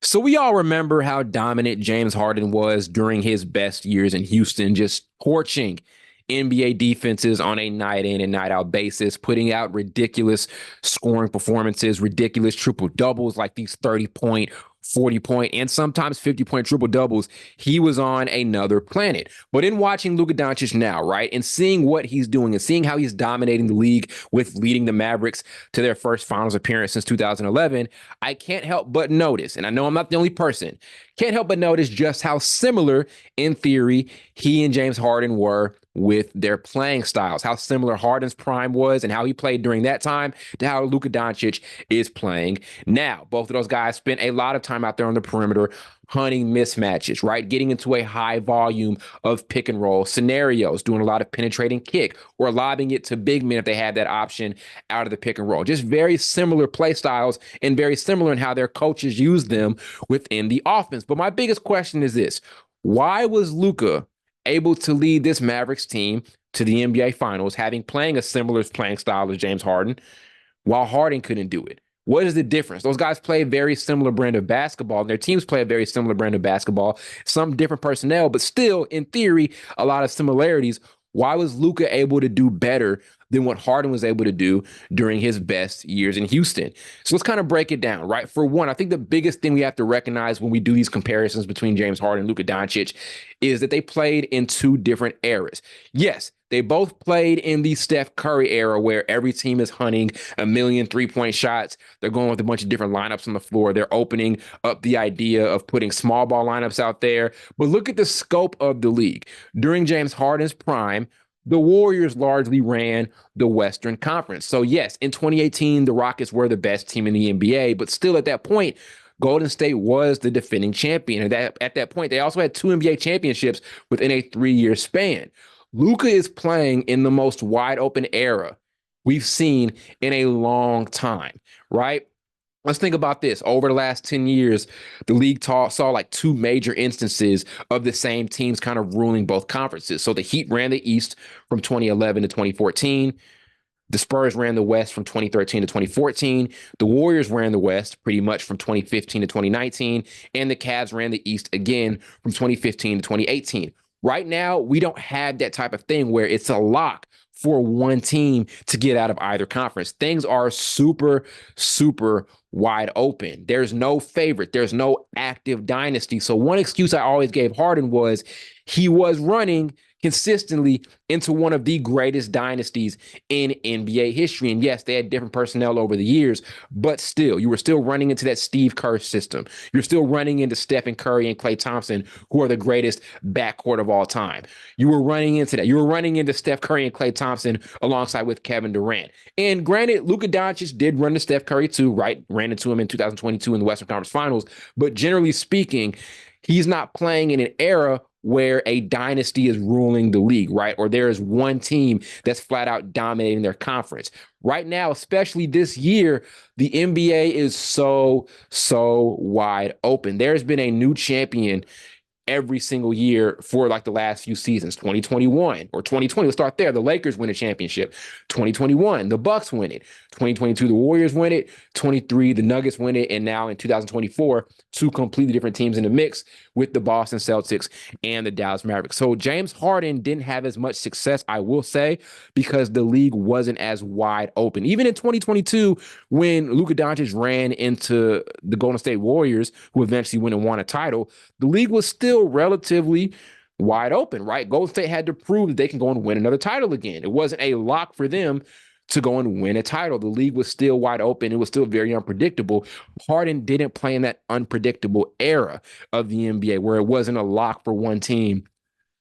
So we all remember how dominant James Harden was during his best years in Houston, just torching NBA defenses on a night in and night out basis, putting out ridiculous scoring performances, ridiculous triple doubles like these 30-point, 40-point, and sometimes 50-point triple doubles. He was on another planet. But in watching Luka Doncic now, right, and seeing what he's doing and seeing how he's dominating the league with leading the Mavericks to their first finals appearance since 2011, I can't help but notice, and I know I'm not the only person, can't help but notice just how similar, in theory, he and James Harden were with their playing styles, how similar Harden's prime was and how he played during that time to how Luka Doncic is playing now. Both of those guys spent a lot of time out there on the perimeter hunting mismatches, right? Getting into a high volume of pick and roll scenarios, doing a lot of penetrating kick or lobbing it to big men if they had that option out of the pick and roll. Just very similar play styles and very similar in how their coaches use them within the offense. But my biggest question is this: why was Luka able to lead this Mavericks team to the NBA Finals, having playing a similar playing style as James Harden, while Harden couldn't do it? What is the difference? Those guys play a very similar brand of basketball, and their teams play a very similar brand of basketball. Some different personnel, but still, in theory, a lot of similarities. Why was Luka able to do better than what Harden was able to do during his best years in Houston? So let's kind of break it down, right? For one, I think the biggest thing we have to recognize when we do these comparisons between James Harden and Luka Doncic is that they played in two different eras. Yes, they both played in the Steph Curry era where every team is hunting a million three-point shots. They're going with a bunch of different lineups on the floor. They're opening up the idea of putting small ball lineups out there. But look at the scope of the league. During James Harden's prime, the Warriors largely ran the Western Conference. So yes, in 2018, the Rockets were the best team in the NBA, but still at that point, Golden State was the defending champion. And at that point, they also had two NBA championships within a 3-year span. Luka is playing in the most wide open era we've seen in a long time, right? Let's think about this. Over the last 10 years, the league saw like two major instances of the same teams kind of ruling both conferences. So the Heat ran the East from 2011 to 2014. The Spurs ran the West from 2013 to 2014. The Warriors ran the West pretty much from 2015 to 2019. And the Cavs ran the East again from 2015 to 2018. Right now, we don't have that type of thing where it's a lock for one team to get out of either conference. Things are super, super wide open. There's no favorite. There's no active dynasty. So one excuse I always gave Harden was he was running consistently into one of the greatest dynasties in NBA history. And yes, they had different personnel over the years, but still, you were still running into that Steve Kerr system. You're still running into Stephen Curry and Klay Thompson, who are the greatest backcourt of all time. You were running into that. You were running into Steph Curry and Klay Thompson alongside with Kevin Durant. And granted, Luka Doncic did run to Steph Curry too, right? Ran into him in 2022 in the Western Conference Finals. But generally speaking, he's not playing in an era where a dynasty is ruling the league, right? Or there is one team that's flat out dominating their conference. Right now, especially this year, the NBA is so wide open. There's been a new champion every single year for like the last few seasons. 2021 or 2020, let's start there. The Lakers win a championship. 2021, the Bucks win it. 2022, the Warriors win it. 23, the Nuggets win it. And now in 2024, two completely different teams in the mix with the Boston Celtics and the Dallas Mavericks. So James Harden didn't have as much success, I will say, because the league wasn't as wide open. Even in 2022, when Luka Doncic ran into the Golden State Warriors, who eventually went and won a title, the league was still relatively wide open, right? Golden State had to prove that they can go and win another title again. It wasn't a lock for them to go and win a title. The league was still wide open. It was still very unpredictable. Harden didn't play in that unpredictable era of the NBA where it wasn't a lock for one team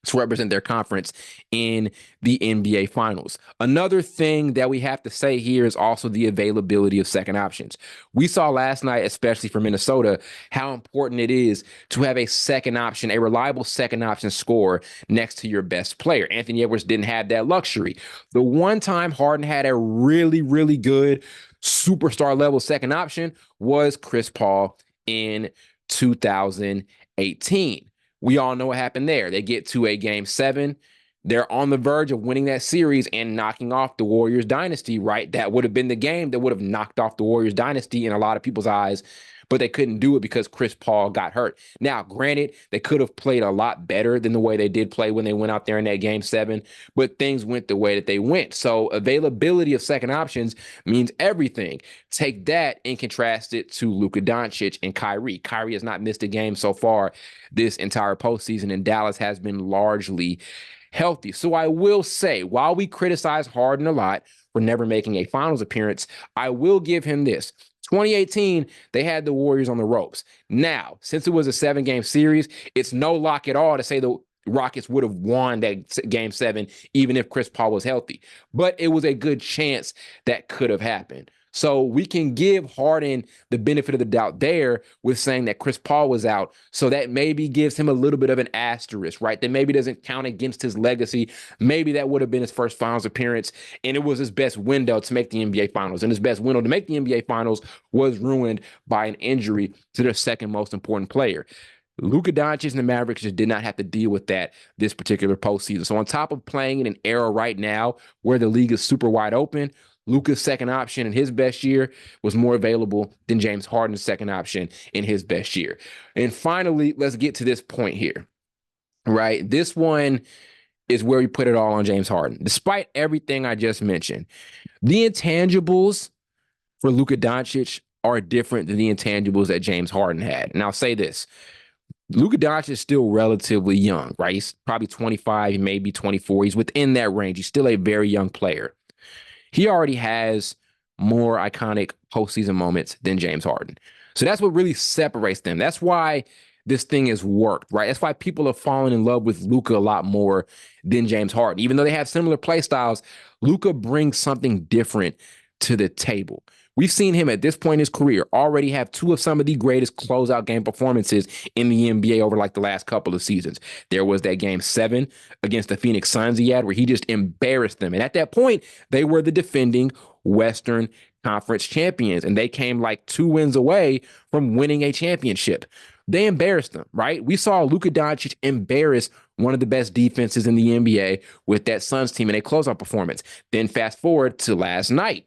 to represent their conference in the NBA Finals. Another thing that we have to say here is also the availability of second options. We saw last night, especially for Minnesota, how important it is to have a second option, a reliable second option scorer next to your best player. Anthony Edwards didn't have that luxury. The one time Harden had a really, really good superstar level second option was Chris Paul in 2018. We all know what happened there. They get to a game 7. They're on the verge of winning that series and knocking off the Warriors dynasty, right? That would have been the game that would have knocked off the Warriors dynasty in a lot of people's eyes. but they couldn't do it because Chris Paul got hurt. Now, granted, they could have played a lot better than the way they did play when they went out there in that game 7, but things went the way that they went. So availability of second options means everything. Take that and contrast it to Luka Doncic and Kyrie. Kyrie has not missed a game so far this entire postseason, and Dallas has been largely healthy. So I will say, while we criticize Harden a lot for never making a finals appearance, I will give him this. 2018, they had the Warriors on the ropes. Now, since it was a 7-game series, it's no lock at all to say the Rockets would have won that game 7, even if Chris Paul was healthy. But it was a good chance that could have happened. So we can give Harden the benefit of the doubt there with saying that Chris Paul was out. So that maybe gives him a little bit of an asterisk, right? That maybe doesn't count against his legacy. Maybe that would have been his first finals appearance, and it was his best window to make the NBA finals. And his best window to make the NBA finals was ruined by an injury to their second most important player. Luka Doncic and the Mavericks just did not have to deal with that this particular postseason. So on top of playing in an era right now where the league is super wide open, Luka's second option in his best year was more available than James Harden's second option in his best year. And finally, let's get to this point here, right? This one is where we put it all on James Harden. Despite everything I just mentioned, the intangibles for Luka Doncic are different than the intangibles that James Harden had. And I'll say this. Luka Doncic is still relatively young, right? He's probably 25, maybe 24. He's within that range. He's still a very young player. He already has more iconic postseason moments than James Harden. So that's what really separates them. That's why this thing has worked, right? That's why people have fallen in love with Luka a lot more than James Harden. Even though they have similar play styles, Luka brings something different to the table. We've seen him at this point in his career already have 2 of some of the greatest closeout game performances in the NBA over like the last couple of seasons. There was that game 7 against the Phoenix Suns he had where he just embarrassed them. And at that point, they were the defending Western Conference champions, and they came like 2 wins away from winning a championship. They embarrassed them, right? We saw Luka Doncic embarrass one of the best defenses in the NBA with that Suns team in a closeout performance. Then fast forward to last night.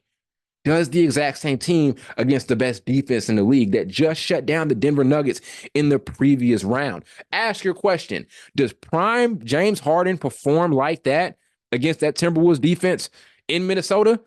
Does the exact same team against the best defense in the league that just shut down the Denver Nuggets in the previous round. Ask your question. Does prime James Harden perform like that against that Timberwolves defense in Minnesota?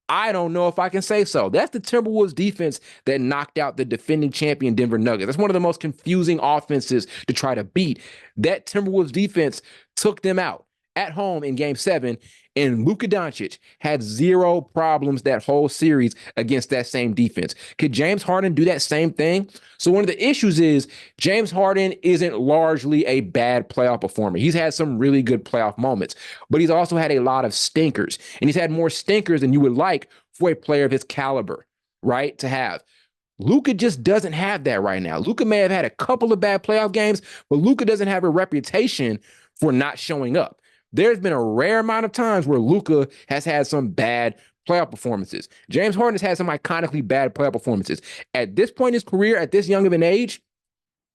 I don't know if I can say so. That's the Timberwolves defense that knocked out the defending champion Denver Nuggets. That's one of the most confusing offenses to try to beat. That Timberwolves defense took them out at home in game 7, and Luka Doncic had 0 problems that whole series against that same defense. Could James Harden do that same thing? So one of the issues is James Harden isn't largely a bad playoff performer. He's had some really good playoff moments, but he's also had a lot of stinkers, and he's had more stinkers than you would like for a player of his caliber, right, to have. Luka just doesn't have that right now. Luka may have had a couple of bad playoff games, but Luka doesn't have a reputation for not showing up. There's been a rare amount of times where Luka has had some bad playoff performances. James Harden has had some iconically bad playoff performances. At this point in his career, at this young of an age,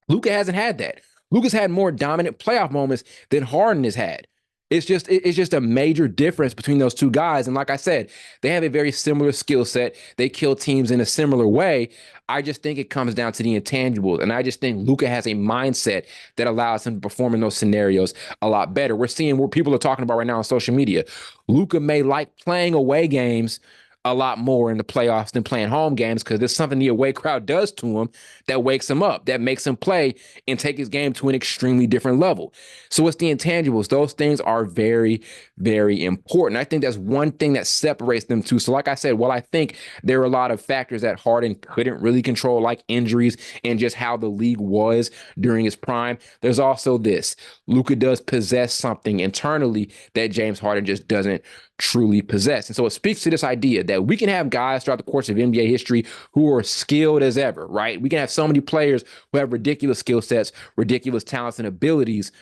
Luka hasn't had that. Luka's had more dominant playoff moments than Harden has had. It's just a major difference between those two guys. And like I said, they have a very similar skill set. They kill teams in a similar way. I just think it comes down to the intangibles. And I just think Luka has a mindset that allows him to perform in those scenarios a lot better. We're seeing what people are talking about right now on social media. Luka may like playing away games a lot more in the playoffs than playing home games because there's something the away crowd does to him that wakes him up, that makes him play and take his game to an extremely different level. So it's the intangibles. Those things are very, very important. I think that's one thing that separates them too. So like I said, while I think there are a lot of factors that Harden couldn't really control, like injuries and just how the league was during his prime, there's also this. Luka does possess something internally that James Harden just doesn't truly possess. And so it speaks to this idea that we can have guys throughout the course of NBA history who are skilled as ever, right? We can have so many players who have ridiculous skill sets, ridiculous talents and abilities,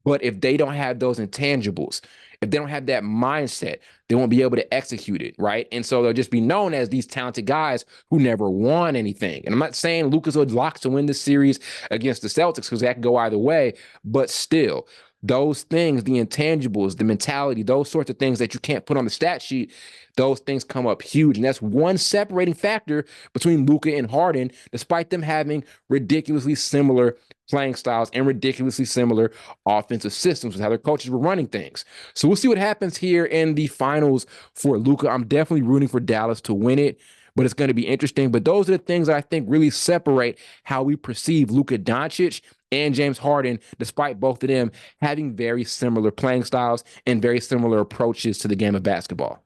but if they don't have those intangibles, if they don't have that mindset, they won't be able to execute it, right? And so they'll just be known as these talented guys who never won anything. And I'm not saying Luka's a lock to win this series against the Celtics because that can go either way, but still, those things, the intangibles, the mentality, those sorts of things that you can't put on the stat sheet, those things come up huge. And that's one separating factor between Luka and Harden, despite them having ridiculously similar playing styles and ridiculously similar offensive systems with how their coaches were running things. So we'll see what happens here in the finals for Luka. I'm definitely rooting for Dallas to win it, but it's going to be interesting. But those are the things that I think really separate how we perceive Luka Doncic and James Harden, despite both of them having very similar playing styles and very similar approaches to the game of basketball.